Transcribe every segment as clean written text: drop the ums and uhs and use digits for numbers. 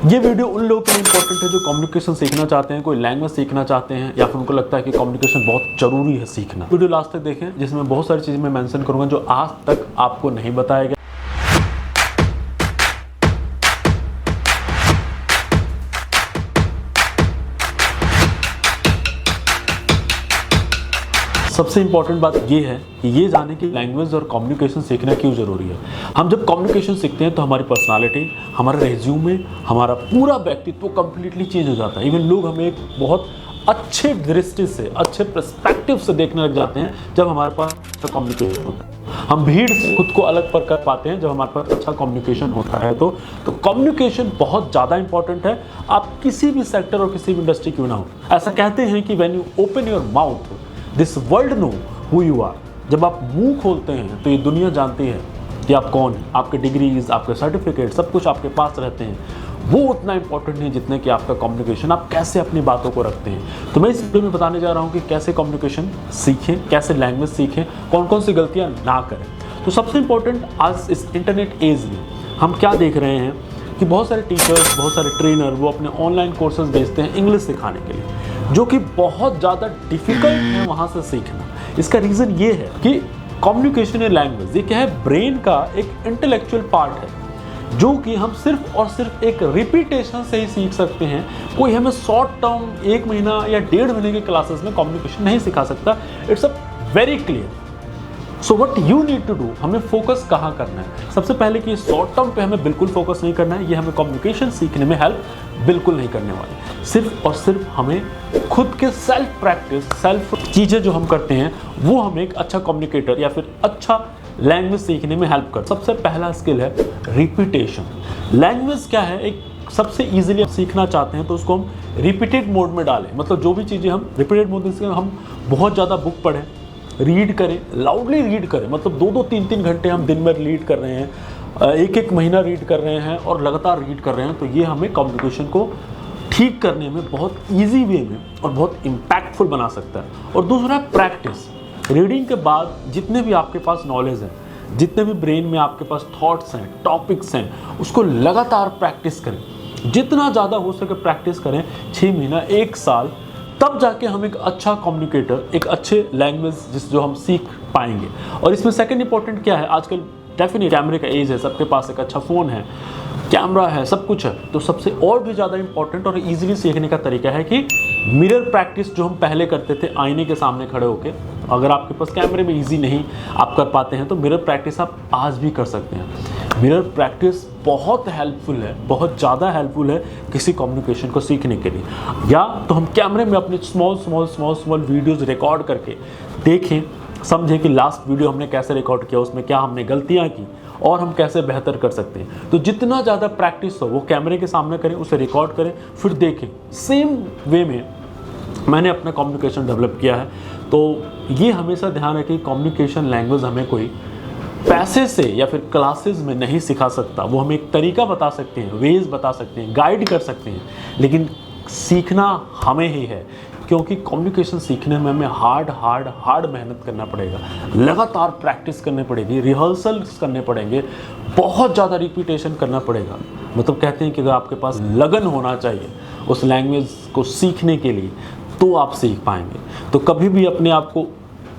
ये वीडियो उन लोगों के लिए इंपॉर्टेंट है जो कम्युनिकेशन सीखना चाहते हैं, कोई लैंग्वेज सीखना चाहते हैं, या फिर उनको लगता है कि कम्युनिकेशन बहुत जरूरी है सीखना। वीडियो लास्ट तक देखें, जिसमें बहुत सारी चीज़ें मैं मेंशन करूंगा जो आज तक आपको नहीं बताया गया। सबसे इंपॉर्टेंट बात ये है कि ये जाने कि लैंग्वेज और कम्युनिकेशन सीखना क्यों ज़रूरी है। हम जब कम्युनिकेशन सीखते हैं तो हमारी पर्सनालिटी, हमारा रेज्यूमे, हमारा पूरा व्यक्तित्व कंप्लीटली चेंज हो जाता है। इवन लोग हमें एक बहुत अच्छे दृष्टि से, अच्छे पर्सपेक्टिव से देखने लग जाते हैं जब हमारे पास अच्छा कम्युनिकेशन होता है। हम भीड़ से खुद को अलग कर पाते हैं जब हमारे पास अच्छा कम्युनिकेशन होता है। तो कम्युनिकेशन बहुत ज़्यादा इंपॉर्टेंट है, आप किसी भी सेक्टर और किसी भी इंडस्ट्री क्यों ना हो। ऐसा कहते हैं कि when you open your mouth this world know who you are. जब आप मुंह खोलते हैं तो ये दुनिया जानती है कि आप कौन हैं। आपके डिग्रीज, आपके सर्टिफिकेट, सब कुछ आपके पास रहते हैं। वो उतना इंपॉर्टेंट नहीं जितने कि आपका कम्युनिकेशन, आप कैसे अपनी बातों को रखते हैं। तो मैं इस वीडियो में बताने जा रहा हूँ कि कैसे कम्युनिकेशन सीखें, कैसे लैंग्वेज सीखें, कौन कौन सी गलतियाँ ना करें। तो सबसे इंपॉर्टेंट आज इस इंटरनेट एज में हम क्या देख रहे हैं कि बहुत सारे टीचर्स, बहुत सारे ट्रेनर वो अपने ऑनलाइन कोर्सेज भेजते हैं इंग्लिश सिखाने के लिए, जो कि बहुत ज़्यादा डिफिकल्ट है वहाँ से सीखना। इसका रीज़न ये है कि कम्युनिकेशन या लैंग्वेज ये क्या है, ब्रेन का एक इंटेलेक्चुअल पार्ट है जो कि हम सिर्फ और सिर्फ एक रिपीटेशन से ही सीख सकते हैं। कोई हमें शॉर्ट टर्म 1 महीना या 1.5 महीने के क्लासेस में कम्युनिकेशन नहीं सिखा सकता। It's a very clear. So what you need to do, हमें फोकस कहाँ करना है। सबसे पहले कि शॉर्ट टर्म पे हमें बिल्कुल फोकस नहीं करना है, ये हमें कम्युनिकेशन सीखने में हेल्प बिल्कुल नहीं करने वाले। सिर्फ और सिर्फ हमें खुद के सेल्फ प्रैक्टिस, सेल्फ चीज़ें जो हम करते हैं वो हमें एक अच्छा कम्युनिकेटर या फिर अच्छा लैंग्वेज सीखने में हेल्प कर। सबसे पहला स्किल है रिपीटेशन। लैंग्वेज क्या है, एक सबसे ईजिली सीखना चाहते हैं तो उसको हम रिपीटेड मोड में डालें। मतलब जो भी चीज़ें हम रिपीटेड मोड में, हम बहुत ज़्यादा बुक पढ़ें, रीड करें, लाउडली रीड करें। मतलब 2-2, 3-3 घंटे हम दिन में रीड कर रहे हैं, 1-1 महीना रीड कर रहे हैं और लगातार रीड कर रहे हैं, तो ये हमें कम्युनिकेशन को ठीक करने में बहुत इजी वे में और बहुत इम्पैक्टफुल बना सकता है। और दूसरा प्रैक्टिस। रीडिंग के बाद जितने भी आपके पास नॉलेज है, जितने भी ब्रेन में आपके पास थॉट्स हैं, टॉपिक्स हैं, उसको लगातार प्रैक्टिस करें। जितना ज़्यादा हो सके प्रैक्टिस करें, 6 महीना, 1 साल, तब जाके हम एक अच्छा कम्युनिकेटर, एक अच्छे लैंग्वेज जो हम सीख पाएंगे। और इसमें सेकंड इंपॉर्टेंट क्या है, आजकल डेफिनेट कैमरे का एज है, सबके पास एक अच्छा फ़ोन है, कैमरा है, सब कुछ है। तो सबसे और भी ज़्यादा इंपॉर्टेंट और इजीली सीखने का तरीका है कि मिरर प्रैक्टिस जो हम पहले करते थे आईने के सामने खड़े होके। अगर आपके पास कैमरे में इजी नहीं आप कर पाते हैं तो मिरर प्रैक्टिस आप आज भी कर सकते हैं। मिरर प्रैक्टिस बहुत हेल्पफुल है, बहुत ज़्यादा हेल्पफुल है किसी कम्युनिकेशन को सीखने के लिए। या तो हम कैमरे में अपने स्मॉल वीडियोज़ रिकॉर्ड करके देखें, समझें कि लास्ट वीडियो हमने कैसे रिकॉर्ड किया, उसमें क्या हमने गलतियाँ की और हम कैसे बेहतर कर सकते हैं। तो जितना ज़्यादा प्रैक्टिस हो वो कैमरे के सामने करें, उसे रिकॉर्ड करें, फिर देखें। सेम वे में मैंने अपना कम्युनिकेशन डेवलप किया है। तो ये हमेशा ध्यान रखें, कम्युनिकेशन लैंग्वेज हमें कोई पैसे से या फिर क्लासेस में नहीं सिखा सकता। वो हमें एक तरीका बता सकते हैं, वेज बता सकते हैं, गाइड कर सकते हैं, लेकिन सीखना हमें ही है। क्योंकि कम्युनिकेशन सीखने में हमें हार्ड मेहनत करना पड़ेगा, लगातार प्रैक्टिस करनी पड़ेगी, रिहर्सल्स करने पड़ेंगे, बहुत ज़्यादा रिपीटेशन करना पड़ेगा। मतलब कहते हैं कि अगर आपके पास लगन होना चाहिए उस लैंग्वेज को सीखने के लिए तो आप सीख पाएंगे। तो कभी भी अपने आप को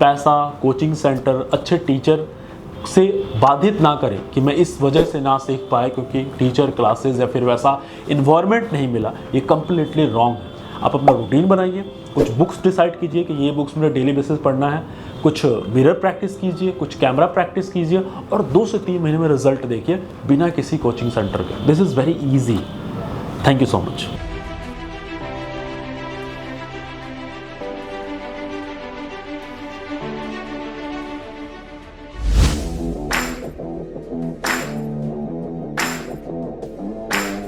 पैसा, कोचिंग सेंटर, अच्छे टीचर से बाधित ना करें कि मैं इस वजह से ना सीख पाए क्योंकि टीचर, क्लासेस या फिर वैसा इन्वायरमेंट नहीं मिला। ये कम्प्लीटली रॉन्ग है। आप अपना रूटीन बनाइए, कुछ बुक्स डिसाइड कीजिए कि ये बुक्स मुझे डेली बेसिस पढ़ना है, कुछ मिरर प्रैक्टिस कीजिए, कुछ कैमरा प्रैक्टिस कीजिए और 2 से 3 महीने में रिजल्ट देखिए बिना किसी कोचिंग सेंटर के। This is very easy. Thank you so much.